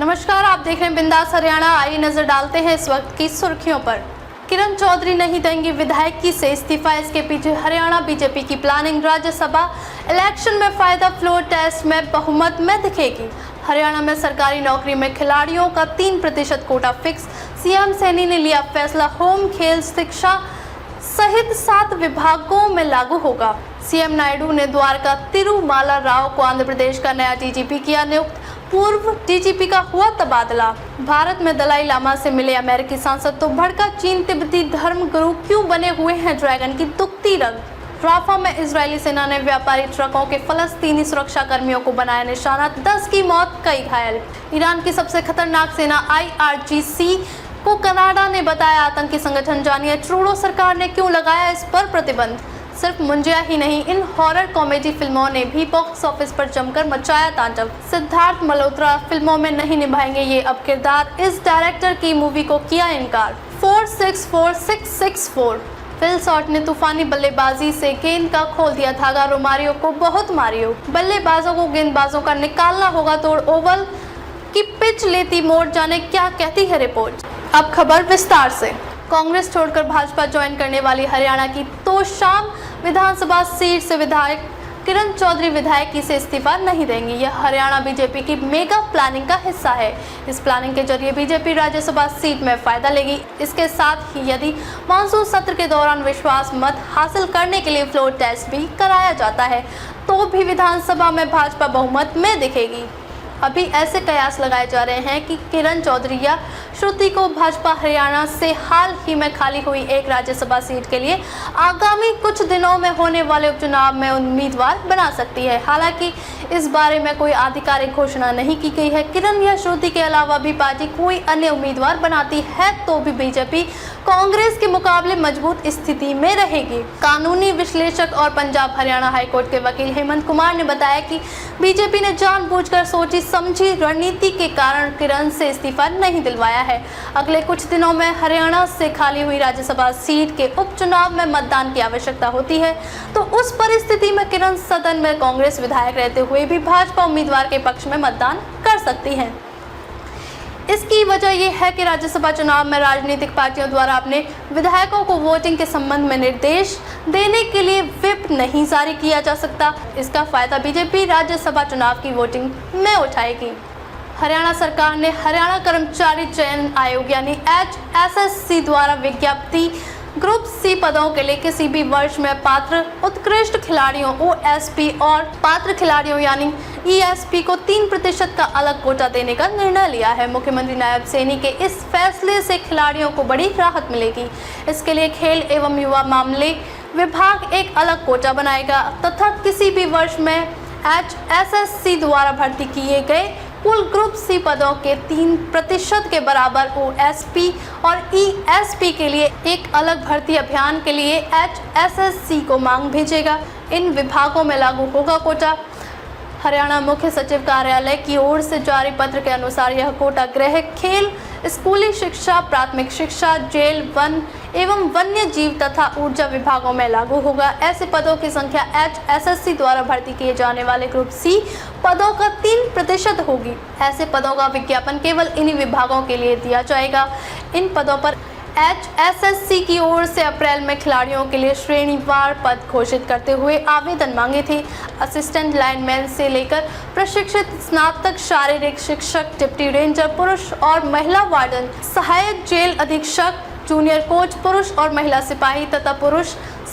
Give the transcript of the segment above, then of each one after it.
नमस्कार, आप देख रहे हैं बिंदास हरियाणा। आइए नजर डालते हैं इस वक्त की सुर्खियों पर। किरण चौधरी नहीं देंगी विधायकी से इस्तीफा, इसके पीछे हरियाणा बीजेपी की प्लानिंग। राज्यसभा इलेक्शन में फायदा फ्लोर टेस्ट में बहुमत में दिखेगी। हरियाणा में सरकारी नौकरी में खिलाड़ियों का 3% कोटा फिक्स। सीएम सैनी ने लिया फैसला, होम खेल शिक्षा सहित 7 विभागों में लागू होगा। सीएम नायडू ने द्वारका तिरुमाला राव को आंध्र प्रदेश का नया डीजीपी किया नियुक्त। पूर्व डीजीपी का हुआ तबादला। भारत में दलाई लामा से मिले अमेरिकी सांसद तो भड़का चीन। तिब्बती धर्म गुरु क्यों बने हुए हैं ड्रैगन की दुखती रंग। राफा में इजरायली सेना ने व्यापारी ट्रकों के फलस्तीनी सुरक्षा कर्मियों को बनाया निशाना, 10 की मौत, कई घायल। ईरान की सबसे खतरनाक सेना IRGC को कनाडा ने बताया आतंकी संगठन। जानिए ट्रूडो सरकार ने क्यों लगाया इस पर प्रतिबंध। सिर्फ मुंजिया ही नहीं, इन हॉरर कॉमेडी फिल्मों ने भी बॉक्स ऑफिस पर जमकर मचाया तांडव। सिद्धार्थ मल्होत्रा फिल्मों में नहीं निभाएंगे ये अब किरदार, इस डायरेक्टर की मूवी को किया इनकार। 4-6-4-6-6-4 फिल शॉट ने तूफानी बल्लेबाजी से गेंद का खोल दिया धागा। रोमारियो को बहुत मारियो। बल्लेबाजों को गेंदबाजों का निकालना होगा तोड़। ओवल की पिच लेती मोड़, जाने क्या कहती है रिपोर्ट। अब खबर विस्तार से। कांग्रेस छोड़कर भाजपा ज्वाइन करने वाली हरियाणा की तोशाम विधानसभा सीट से विधायक किरण चौधरी विधायकी से इस्तीफा नहीं देंगी। यह हरियाणा बीजेपी की मेगा प्लानिंग का हिस्सा है। इस प्लानिंग के जरिए बीजेपी राज्यसभा सीट में फायदा लेगी। इसके साथ ही यदि मानसून सत्र के दौरान विश्वास मत हासिल करने के लिए फ्लोर टेस्ट भी कराया जाता है तो भी विधानसभा में भाजपा बहुमत में दिखेगी। अभी ऐसे कयास लगाए जा रहे हैं कि किरण चौधरी या श्रुति को भाजपा हरियाणा से हाल ही में खाली हुई एक राज्यसभा सीट के लिए आगामी कुछ दिनों में होने वाले उपचुनाव में उम्मीदवार बना सकती है। हालांकि इस बारे में कोई आधिकारिक घोषणा नहीं की गई है। किरण या श्रुति के अलावा भी पार्टी कोई अन्य उम्मीदवार बनाती है तो भी बीजेपी कांग्रेस के मुकाबले मजबूत स्थिति में रहेगी। कानूनी विश्लेषक और पंजाब हरियाणा हाईकोर्ट के वकील हेमंत कुमार ने बताया कि बीजेपी ने जानबूझकर सोची समझी रणनीति के कारण किरण से इस्तीफा नहीं दिलवाया है। अगले कुछ दिनों में हरियाणा से खाली हुई राज्यसभा सीट के उपचुनाव में मतदान की आवश्यकता होती है तो उस परिस्थिति में किरण सदन में कांग्रेस विधायक रहते हुए भी भाजपा उम्मीदवार के पक्ष में मतदान कर सकती हैं। इसकी वजह यह है कि राज्यसभा चुनाव में राजनीतिक पार्टियों द्वारा अपने विधायकों को वोटिंग के संबंध में निर्देश देने के लिए व्हिप नहीं जारी किया जा सकता। इसका फायदा बीजेपी राज्यसभा चुनाव की वोटिंग में उठाएगी। हरियाणा सरकार ने हरियाणा कर्मचारी चयन आयोग यानी HSSC द्वारा विज्ञप्ति ग्रुप C पदों के लिए किसी भी वर्ष में पात्र उत्कृष्ट खिलाड़ियों OSP और पात्र खिलाड़ियों यानी ESP को 3% का अलग कोटा देने का निर्णय लिया है। मुख्यमंत्री नायब सैनी के इस फैसले से खिलाड़ियों को बड़ी राहत मिलेगी। इसके लिए खेल एवं युवा मामले विभाग एक अलग कोटा बनाएगा तथा किसी भी वर्ष में HSSC द्वारा भर्ती किए गए कुल ग्रुप C पदों के 3% के बराबर OSP और ESP के लिए एक अलग भर्ती अभियान के लिए HSSC को मांग भेजेगा। इन विभागों में लागू होगा कोटा। हरियाणा मुख्य सचिव कार्यालय की ओर से जारी पत्र के अनुसार यह कोटा गृह, खेल, स्कूली शिक्षा, प्राथमिक शिक्षा, जेल, वन एवं वन्य जीव तथा ऊर्जा विभागों में लागू होगा। ऐसे पदों की संख्या HSSC द्वारा भर्ती किए जाने वाले ग्रुप C पदों का 3% होगी। ऐसे पदों का विज्ञापन केवल इन्हीं विभागों के लिए दिया जाएगा। इन पदों पर HSSC की ओर से अप्रैल में खिलाड़ियों के लिए श्रेणीवार पद घोषित करते हुए आवेदन मांगे थे। असिस्टेंट लाइनमैन से लेकर प्रशिक्षित स्नातक शारीरिक शिक्षक, डिप्टी रेंजर पुरुष और महिला वार्डन, सहायक जेल अधीक्षक, जूनियर कोच पुरुष और महिला सिपाही तथा पुरुष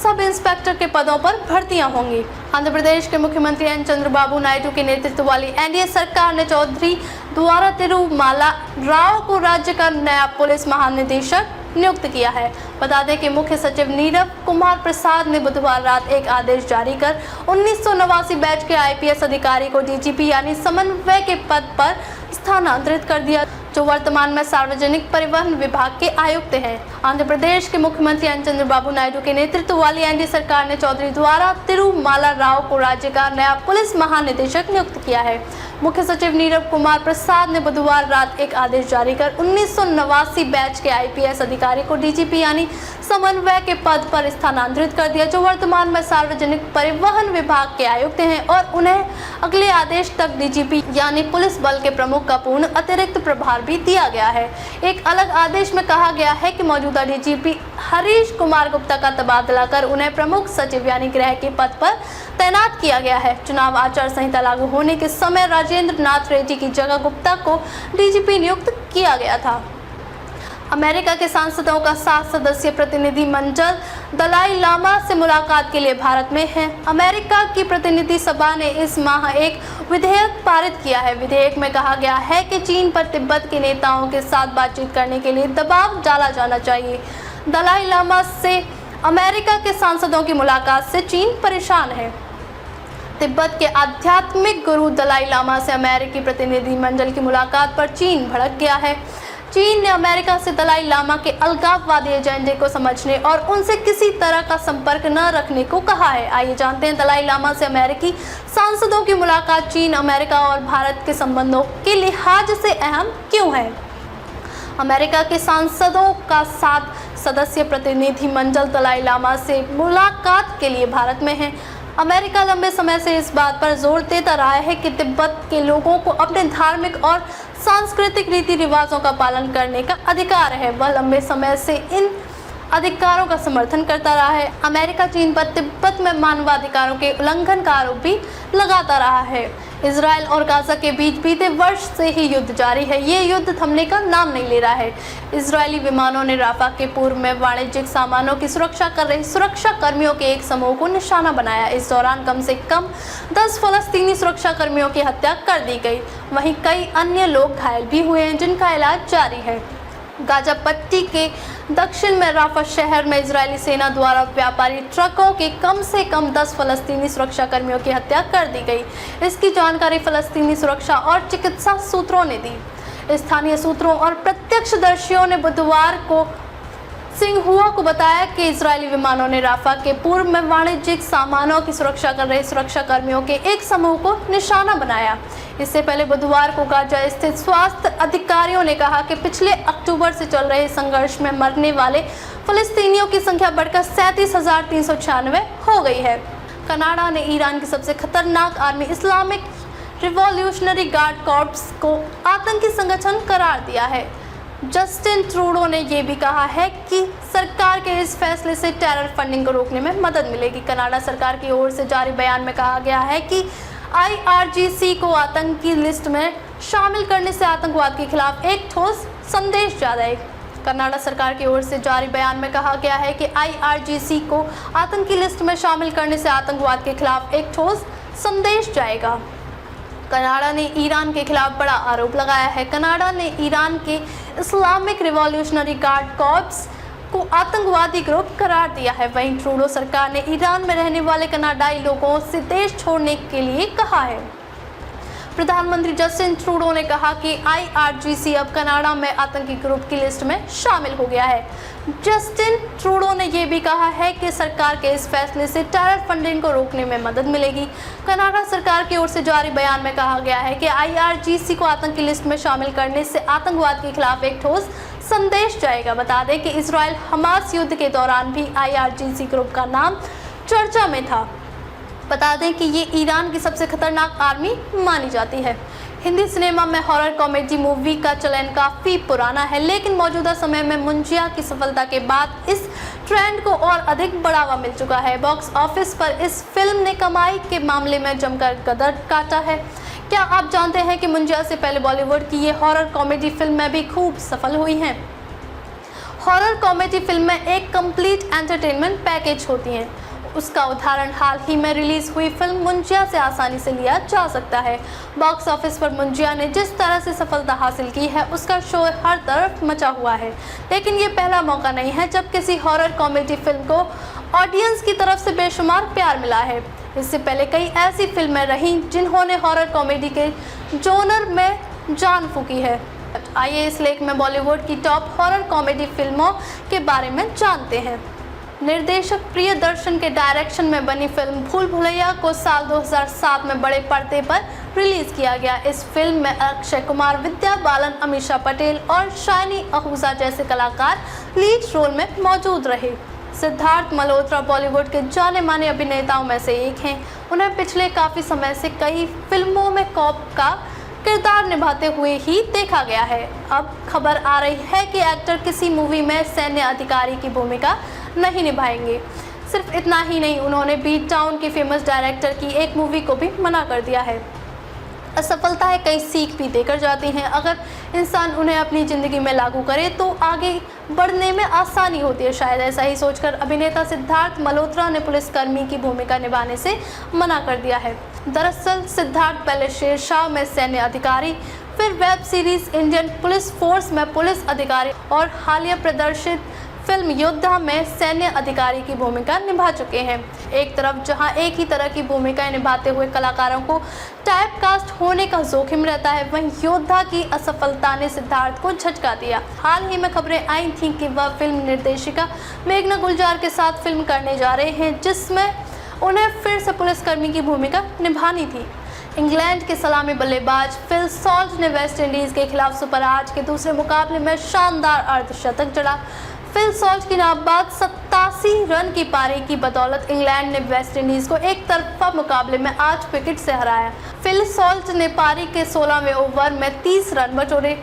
सब इंस्पेक्टर के पदों पर भर्तियां होंगी। आंध्र प्रदेश के मुख्यमंत्री एन चंद्रबाबू नायडू के नेतृत्व वाली NDA सरकार ने चौधरी द्वारा तिरुमाला राव को राज्य का नया पुलिस महानिदेशक नियुक्त किया है। बता दें कि मुख्य सचिव नीरव कुमार प्रसाद ने बुधवार रात एक आदेश जारी कर 1989 बैच के IPS अधिकारी को DGP यानी समन्वय के पद पर स्थानांतरित कर दिया। जो वर्तमान में सार्वजनिक परिवहन विभाग के आयुक्त हैं। आंध्र प्रदेश के मुख्यमंत्री एन चंद्रबाबू नायडू के नेतृत्व वाली एनडीए सरकार ने चौधरी द्वारा तिरुमाला राव को राज्य का नया पुलिस महानिदेशक नियुक्त किया है। मुख्य सचिव नीरव कुमार प्रसाद ने बुधवार रात एक आदेश जारी कर 1989 बैच के आईपीएस अधिकारी को डीजीपी यानी समन्वय के पद पर स्थानांतरित कर दिया, जो वर्तमान में सार्वजनिक परिवहन विभाग के आयुक्त हैं, और उन्हें अगले आदेश तक डीजीपी यानी पुलिस बल के प्रमुख का पूर्ण अतिरिक्त प्रभार भी दिया गया है। एक अलग आदेश में कहा गया है कि मौजूदा डीजीपी हरीश कुमार गुप्ता का तबादला कर उन्हें प्रमुख सचिव यानी गृह के पद पर तैनात किया गया है। चुनाव आचार संहिता लागू होने के समय राजेंद्र नाथ रेड्डी की जगह गुप्ता को डीजीपी नियुक्त किया गया था। अमेरिका के सांसदों का 7 सदस्यीय प्रतिनिधि मंडल दलाई लामा से मुलाकात के लिए भारत में है। अमेरिका की प्रतिनिधि सभा ने इस माह एक विधेयक पारित किया है। विधेयक में कहा गया है कि चीन पर तिब्बत के नेताओं के साथ बातचीत करने के लिए दबाव डाला जाना चाहिए। दलाई लामा से अमेरिका के सांसदों की मुलाकात से चीन परेशान है। तिब्बत के आध्यात्मिक गुरु दलाई लामा से अमेरिकी प्रतिनिधिमंडल की मुलाकात पर चीन भड़क गया है। चीन ने अमेरिका से दलाई लामा के अलगाववादी एजेंडे को समझने और उनसे किसी तरह का संपर्क न रखने को कहा है। आइए जानते हैं दलाई लामा से अमेरिकी सांसदों की मुलाकात चीन, अमेरिका और भारत के संबंधों के लिहाज से अहम क्यों है। अमेरिका के सांसदों का 7 सदस्यीय प्रतिनिधिमंडल दलाई लामा से मुलाकात के लिए भारत में है। अमेरिका लंबे समय से इस बात पर जोर देता रहा है कि तिब्बत के लोगों को अपने धार्मिक और सांस्कृतिक रीति रिवाजों का पालन करने का अधिकार है। वह लंबे समय से इन अधिकारों का समर्थन करता रहा है। अमेरिका चीन पर तिब्बत में मानवाधिकारों के उल्लंघन का आरोप भी लगाता रहा है। इजराइल और गाजा के बीच बीते वर्ष से ही युद्ध जारी है। ये युद्ध थमने का नाम नहीं ले रहा है। इजरायली विमानों ने राफा के पूर्व में वाणिज्यिक सामानों की सुरक्षा कर रहे सुरक्षा कर्मियों के एक समूह को निशाना बनाया। इस दौरान कम से कम 10 फलस्तीनी सुरक्षा कर्मियों की हत्या कर दी गई। वहीं कई अन्य लोग घायल भी हुए हैं, जिनका इलाज जारी है। गाजा पट्टी के दक्षिण में राफा शहर में इजरायली सेना द्वारा व्यापारी ट्रकों के कम से कम 10 फलस्तीनी सुरक्षा कर्मियों की हत्या कर दी गई। इसकी जानकारी फलस्तीनी सुरक्षा और चिकित्सा सूत्रों ने दी। स्थानीय सूत्रों और प्रत्यक्षदर्शियों ने बुधवार को सिंहुआ को बताया कि इजरायली विमानों ने राफा के पूर्व में वाणिज्यिक सामानों की सुरक्षा कर रहे सुरक्षा कर्मियों के एक समूह को निशाना बनाया। इससे पहले बुधवार को गाजा स्थित स्वास्थ्य अधिकारियों ने कहा कि पिछले अक्टूबर से चल रहे संघर्ष में मरने वाले फलस्तीनियों की संख्या बढ़कर 37,396 हो गई है। कनाडा ने ईरान की सबसे खतरनाक army Islamic revolutionary guard corps को आतंकी संगठन करार दिया है। जस्टिन ट्रूडो ने यह भी कहा है कि सरकार के इस फैसले से टेरर फंडिंग को रोकने में मदद मिलेगी। कनाडा सरकार की ओर से जारी बयान में कहा गया है कि IRGC को आतंकी लिस्ट में शामिल करने से आतंकवाद के खिलाफ एक ठोस संदेश जाएगा। कनाडा सरकार की ओर से जारी बयान में कहा गया है कि IRGC को आतंकी लिस्ट में शामिल करने से आतंकवाद के खिलाफ एक ठोस संदेश जाएगा। कनाडा ने ईरान के खिलाफ बड़ा आरोप लगाया है। कनाडा ने ईरान के इस्लामिक रिवॉल्यूशनरी गार्ड कॉर्प्स को आतंकवादी ग्रुप करार दिया है। वहीं ट्रूडो सरकार ने ईरान में रहने वाले कनाडाई लोगों से देश छोड़ने के लिए कहा है। प्रधानमंत्री जस्टिन ट्रूडो ने कहा कि IRGC अब कनाडा में आतंकी ग्रुप की लिस्ट में शामिल हो गया है। जस्टिन ट्रूडो ने यह भी कहा है कि सरकार के इस फैसले से टेरर फंडिंग को रोकने में मदद मिलेगी। कनाडा सरकार की ओर से जारी बयान में कहा गया है कि IRGC को आतंकी लिस्ट में शामिल करने से आतंकवाद के खिलाफ एक ठोस संदेश जाएगा। बता दें कि इजराइल हमास युद्ध के दौरान भी IRGC ग्रुप का नाम चर्चा में था। बता दें कि ये ईरान की सबसे खतरनाक आर्मी मानी जाती है। हिंदी सिनेमा में हॉरर कॉमेडी मूवी का चलन काफ़ी पुराना है, लेकिन मौजूदा समय में मुंजिया की सफलता के बाद इस ट्रेंड को और अधिक बढ़ावा मिल चुका है। बॉक्स ऑफिस पर इस फिल्म ने कमाई के मामले में जमकर कदर काटा है। क्या आप जानते हैं कि मुंजिया से पहले बॉलीवुड की ये हॉरर कॉमेडी फिल्में भी खूब सफल हुई हैं। हॉरर कॉमेडी फिल्में एक कंप्लीट एंटरटेनमेंट पैकेज होती हैं। उसका उदाहरण हाल ही में रिलीज हुई फिल्म मुंजिया से आसानी से लिया जा सकता है। बॉक्स ऑफिस पर मुंजिया ने जिस तरह से सफलता हासिल की है, उसका शोर हर तरफ मचा हुआ है। लेकिन ये पहला मौका नहीं है जब किसी हॉरर कॉमेडी फिल्म को ऑडियंस की तरफ से बेशुमार प्यार मिला है। इससे पहले कई ऐसी फिल्में रहीं जिन्होंने हॉरर कॉमेडी के जोनर में जान फूकी है। आइए इस लेख में बॉलीवुड की टॉप हॉरर कॉमेडी फिल्मों के बारे में जानते हैं। निर्देशक प्रियदर्शन के डायरेक्शन में बनी फिल्म भूल भुलैया को साल 2007 में बड़े पर्दे पर रिलीज किया गया। इस फिल्म में अक्षय कुमार, विद्या बालन, अमीषा पटेल और शाइनी आहूजा जैसे कलाकार लीड रोल में मौजूद रहे। सिद्धार्थ मल्होत्रा बॉलीवुड के जाने माने अभिनेताओं में से एक हैं। उन्हें पिछले काफ़ी समय से कई फिल्मों में कॉप का किरदार निभाते हुए ही देखा गया है। अब खबर आ रही है कि एक्टर किसी मूवी में सैन्य अधिकारी की भूमिका नहीं निभाएंगे। सिर्फ इतना ही नहीं, उन्होंने बीट टाउन के फेमस डायरेक्टर की एक मूवी को भी मना कर दिया है। असफलताएं कई सीख भी देकर जाती हैं। अगर इंसान उन्हें अपनी ज़िंदगी में लागू करे तो आगे बढ़ने में आसानी होती है। शायद ऐसा ही सोचकर अभिनेता सिद्धार्थ मल्होत्रा ने पुलिसकर्मी की भूमिका निभाने से मना कर दिया है। दरअसल सिद्धार्थ पहले शेरशाह में सैन्य अधिकारी, फिर web series Indian police force में पुलिस अधिकारी और हालिया प्रदर्शित फिल्म योद्धा में सैन्य अधिकारी की भूमिका निभा चुके हैं। एक तरफ जहां एक ही तरह की भूमिकाएं निभाते हुए कलाकारों को टाइपकास्ट होने का जोखिम रहता है, वहीं योद्धा की असफलता ने सिद्धार्थ को झटका दिया। हाल ही में खबरें आई थीं कि वह फिल्म निर्देशिका मेघना गुलजार के साथ फिल्म करने जा रहे हैं, जिसमें उन्हें फिर से पुलिसकर्मी की भूमिका निभानी थी। इंग्लैंड के सलामी बल्लेबाज फिल सॉल्ट ने वेस्ट इंडीज के खिलाफ सुपर 8 के दूसरे मुकाबले में शानदार अर्धशतक जड़ा। फिल सॉल्ट की नाबाद 87 रन की पारी की बदौलत इंग्लैंड ने वेस्ट इंडीज को एक तरफा मुकाबले में 8 विकेट से हराया। फिल सॉल्ट ने पारी के 16वें ओवर में 30 रन बटोरे।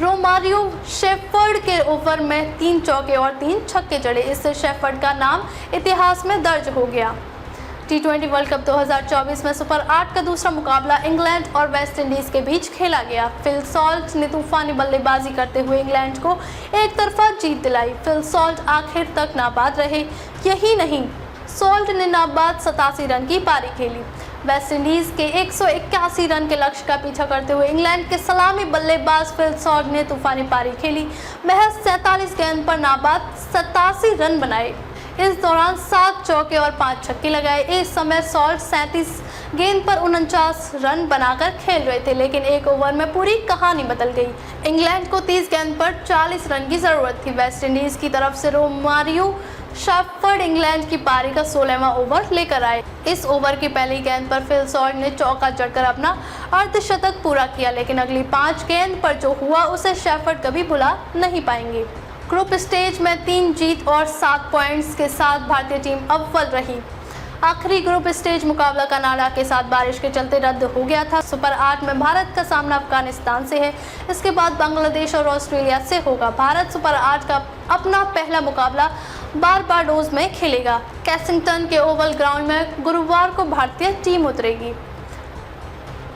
रोमारियो शेफर्ड के ओवर में 3 चौके और 3 छक्के जड़े। इससे शेफर्ड का नाम इतिहास में दर्ज हो गया। T20 वर्ल्ड कप 2024 में सुपर 8 का दूसरा मुकाबला इंग्लैंड और वेस्ट इंडीज के बीच खेला गया। फिल सॉल्ट ने तूफानी बल्लेबाजी करते हुए इंग्लैंड को एक तरफा जीत दिलाई। फिल सॉल्ट आखिर तक नाबाद रहे। यही नहीं, सॉल्ट ने नाबाद 87 रन की पारी खेली। वेस्ट इंडीज के 181 रन के लक्ष्य का पीछा करते हुए इंग्लैंड के सलामी बल्लेबाज फिल सॉल्ट ने तूफानी पारी खेली। महज 47 गेंद पर नाबाद 87 रन बनाए। इस दौरान 7 चौके और 5 छक्के लगाए। इस समय सॉल्ट 37 गेंद पर 49 रन बनाकर खेल रहे थे, लेकिन एक ओवर में पूरी कहानी बदल गई। इंग्लैंड को 30 गेंद पर 40 रन की जरूरत थी। वेस्ट इंडीज की तरफ से रोमारियो शेफर्ड इंग्लैंड की पारी का 16वां ओवर लेकर आए। इस ओवर की पहली गेंद पर फिल सॉल्ट ने चौका जड़कर अपना अर्धशतक पूरा किया, लेकिन अगली 5 गेंद पर जो हुआ उसे शेफर्ड कभी भुला नहीं पाएंगे। ग्रुप स्टेज में 3 जीत और 7 पॉइंट्स के साथ भारतीय टीम अव्वल रही। आखिरी ग्रुप स्टेज मुकाबला कनाडा के साथ बारिश के चलते रद्द हो गया था। सुपर 8 में भारत का सामना अफगानिस्तान से है। इसके बाद बांग्लादेश और ऑस्ट्रेलिया से होगा। भारत सुपर 8 का अपना पहला मुकाबला बारबाडोस में खेलेगा। कैसिंगटन के ओवल ग्राउंड में गुरुवार को भारतीय टीम उतरेगी।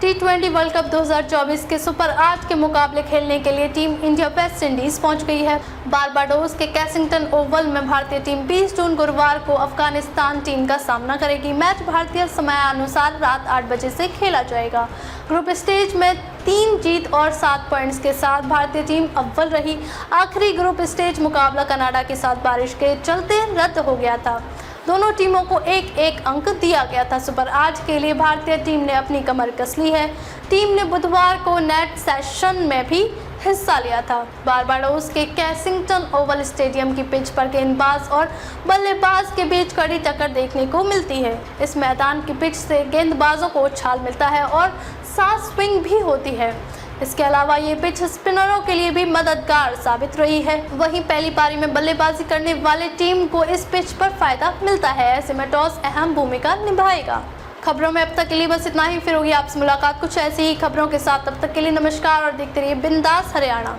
T20 वर्ल्ड कप 2024 के सुपर 8 के मुकाबले खेलने के लिए टीम इंडिया वेस्ट इंडीज पहुंच गई है। बारबाडोस के कैसिंगटन ओवल में भारतीय टीम 20 जून गुरुवार को अफगानिस्तान टीम का सामना करेगी। मैच भारतीय समयानुसार रात 8 बजे से खेला जाएगा। ग्रुप स्टेज में 3 जीत और 7 पॉइंट्स के साथ भारतीय टीम अव्वल रही। आखिरी ग्रुप स्टेज मुकाबला कनाडा के साथ बारिश के चलते रद्द हो गया था। दोनों टीमों को एक एक अंक दिया गया था। सुपर 8 के लिए भारतीय टीम ने अपनी कमर कस ली है। टीम ने बुधवार को नेट सेशन में भी हिस्सा लिया था। बारबाडोस के कैसिंगटन ओवल स्टेडियम की पिच पर गेंदबाज और बल्लेबाज के बीच कड़ी टक्कर देखने को मिलती है। इस मैदान की पिच से गेंदबाजों को उछाल मिलता है और साफ स्विंग भी होती है। इसके अलावा ये पिच स्पिनरों के लिए भी मददगार साबित रही है। वहीं पहली पारी में बल्लेबाजी करने वाले टीम को इस पिच पर फायदा मिलता है। ऐसे में टॉस अहम भूमिका निभाएगा। खबरों में अब तक के लिए बस इतना ही। फिर होगी आपसे मुलाकात कुछ ऐसी ही खबरों के साथ। तब तक के लिए नमस्कार और देखते रहिए बिंदास हरियाणा।